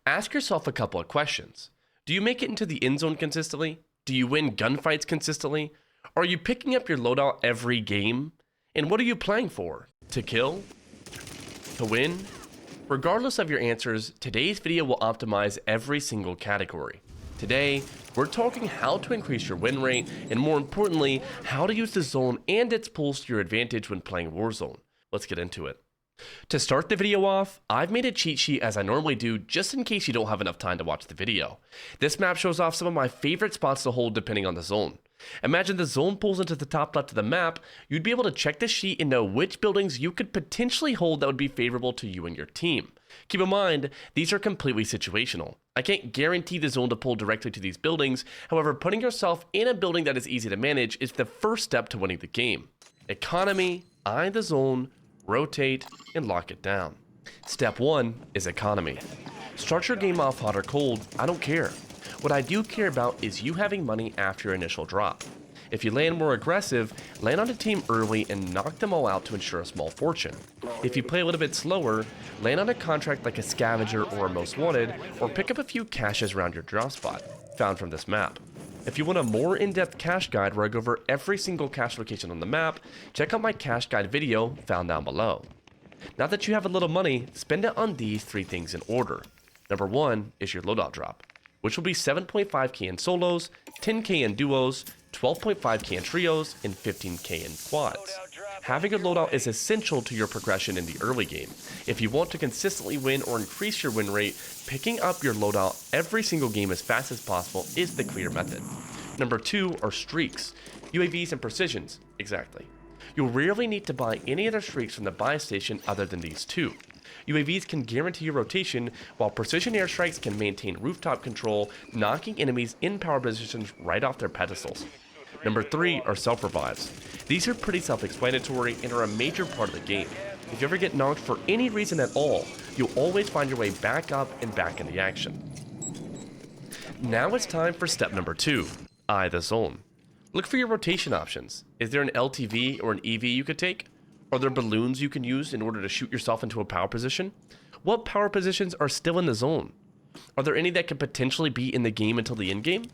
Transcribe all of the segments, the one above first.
Ask yourself a couple of questions. Do you make it into the end zone consistently? Do you win gunfights consistently? Are you picking up your loadout every game? And what are you playing for? To kill? To win? Regardless of your answers, today's video will optimize every single category. Today, we're talking how to increase your win rate, and more importantly, how to use the zone and its pulls to your advantage when playing Warzone. Let's get into it. To start the video off, I've made a cheat sheet as I normally do just in case you don't have enough time to watch the video. This map shows off some of my favorite spots to hold depending on the zone. Imagine the zone pulls into the top left of the map, you'd be able to check the sheet and know which buildings you could potentially hold that would be favorable to you and your team. Keep in mind, these are completely situational. I can't guarantee the zone to pull directly to these buildings, however, putting yourself in a building that is easy to manage is the first step to winning the game. Economy, eye the zone, rotate, and lock it down. Step 1 is economy. Start your game off hot or cold, I don't care. What I do care about is you having money after your initial drop. If you land more aggressive, land on a team early and knock them all out to ensure a small fortune. If you play a little bit slower, land on a contract like a scavenger or a most wanted, or pick up a few caches around your drop spot, found from this map. If you want a more in-depth cache guide where I go over every single cache location on the map, check out my cache guide video found down below. Now that you have a little money, spend it on these three things in order. Number 1 is your loadout drop, which will be 7.5k in solos, 10k in duos, 12.5k in trios, and 15k in quads. Having a loadout is essential to your progression in the early game. If you want to consistently win or increase your win rate, picking up your loadout every single game as fast as possible is the clear method. Number 2 are streaks, UAVs and precisions, exactly. You'll rarely need to buy any other streaks from the buy station other than these two. UAVs can guarantee your rotation, while precision airstrikes can maintain rooftop control, knocking enemies in power positions right off their pedestals. Number 3 are self-revives. These are pretty self-explanatory and are a major part of the game. If you ever get knocked for any reason at all, you'll always find your way back up and back in the action. Now it's time for step number 2, eye the zone. Look for your rotation options. Is there an LTV or an EV you could take? Are there balloons you can use in order to shoot yourself into a power position? What power positions are still in the zone? Are there any that could potentially be in the game until the end game?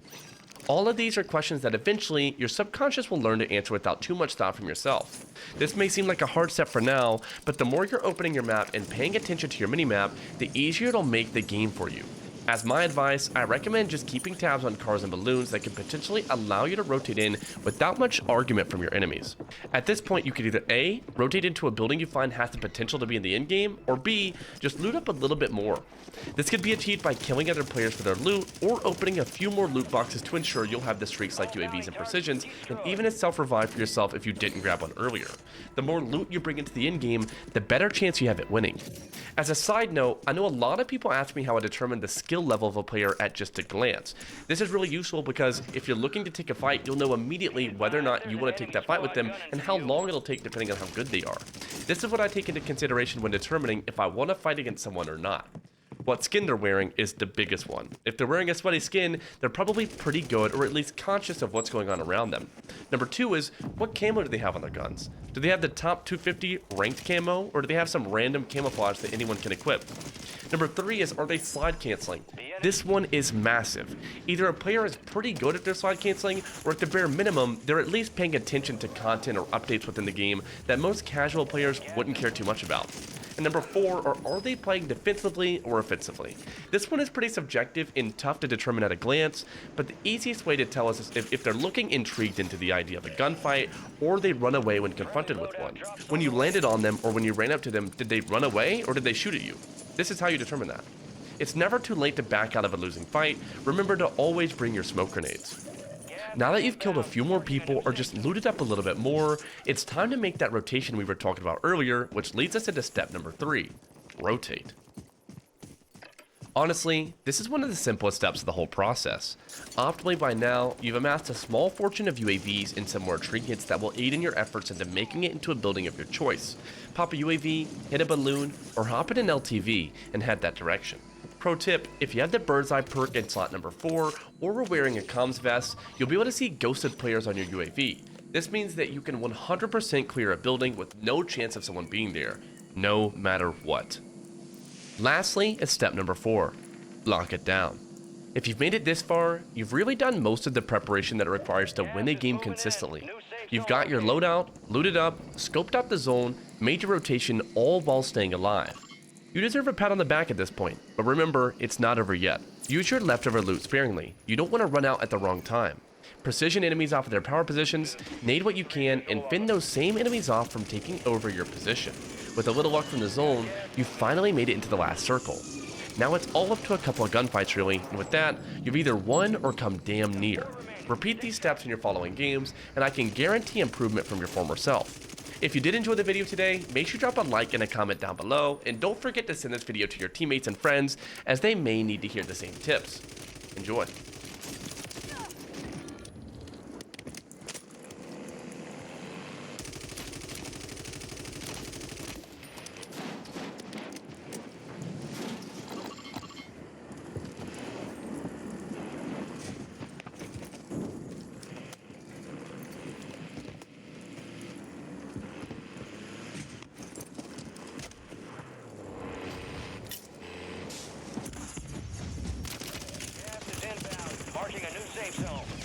All of these are questions that eventually your subconscious will learn to answer without too much thought from yourself. This may seem like a hard step for now, but the more you're opening your map and paying attention to your minimap, the easier it'll make the game for you. As my advice, I recommend just keeping tabs on cars and balloons that can potentially allow you to rotate in without much argument from your enemies. At this point, you could either A, rotate into a building you find has the potential to be in the end game, or B, just loot up a little bit more. This could be achieved by killing other players for their loot, or opening a few more loot boxes to ensure you'll have the streaks like UAVs and precisions, and even a self-revive for yourself if you didn't grab one earlier. The more loot you bring into the end game, the better chance you have at winning. As a side note, I know a lot of people ask me how I determine the skill level of a player at just a glance. This is really useful because if you're looking to take a fight, you'll know immediately whether or not you want to take that fight with them and how long it'll take depending on how good they are. This is what I take into consideration when determining if I want to fight against someone or not. What skin they're wearing is the biggest one. If they're wearing a sweaty skin, they're probably pretty good or at least conscious of what's going on around them. Number 2 is, what camo do they have on their guns? Do they have the top 250 ranked camo, or do they have some random camouflage that anyone can equip? Number 3 is, are they slide canceling? This one is massive. Either a player is pretty good at their slide canceling, or at the bare minimum, they're at least paying attention to content or updates within the game that most casual players wouldn't care too much about. And number 4 are they playing defensively or offensively? This one is pretty subjective and tough to determine at a glance, but the easiest way to tell us is if they're looking intrigued into the idea of a gunfight, or they run away when confronted with one. When you landed on them or when you ran up to them, did they run away or did they shoot at you? This is how you determine that. It's never too late to back out of a losing fight. Remember to always bring your smoke grenades. Now that you've killed a few more people or just looted up a little bit more, it's time to make that rotation we were talking about earlier, which leads us into step number 3, rotate. Honestly, this is one of the simplest steps of the whole process. Optimally by now, you've amassed a small fortune of UAVs and some more trinkets that will aid in your efforts into making it into a building of your choice. Pop a UAV, hit a balloon, or hop in an LTV and head that direction. Pro tip, if you have the bird's eye perk in slot number 4, or are wearing a comms vest, you'll be able to see ghosted players on your UAV. This means that you can 100% clear a building with no chance of someone being there, no matter what. Lastly is step number 4, lock it down. If you've made it this far, you've really done most of the preparation that it requires to win a game consistently. You've got your loadout, looted up, scoped out the zone, made your rotation, all while staying alive. You deserve a pat on the back at this point, but remember, it's not over yet. Use your leftover loot sparingly. You don't want to run out at the wrong time. Precision enemies off of their power positions, nade what you can, and fend those same enemies off from taking over your position. With a little luck from the zone, you finally made it into the last circle. Now it's all up to a couple of gunfights really, and with that, you've either won or come damn near. Repeat these steps in your following games, and I can guarantee improvement from your former self. If you did enjoy the video today, make sure to drop a like and a comment down below, and don't forget to send this video to your teammates and friends, as they may need to hear the same tips. Enjoy. Marking a new safe zone.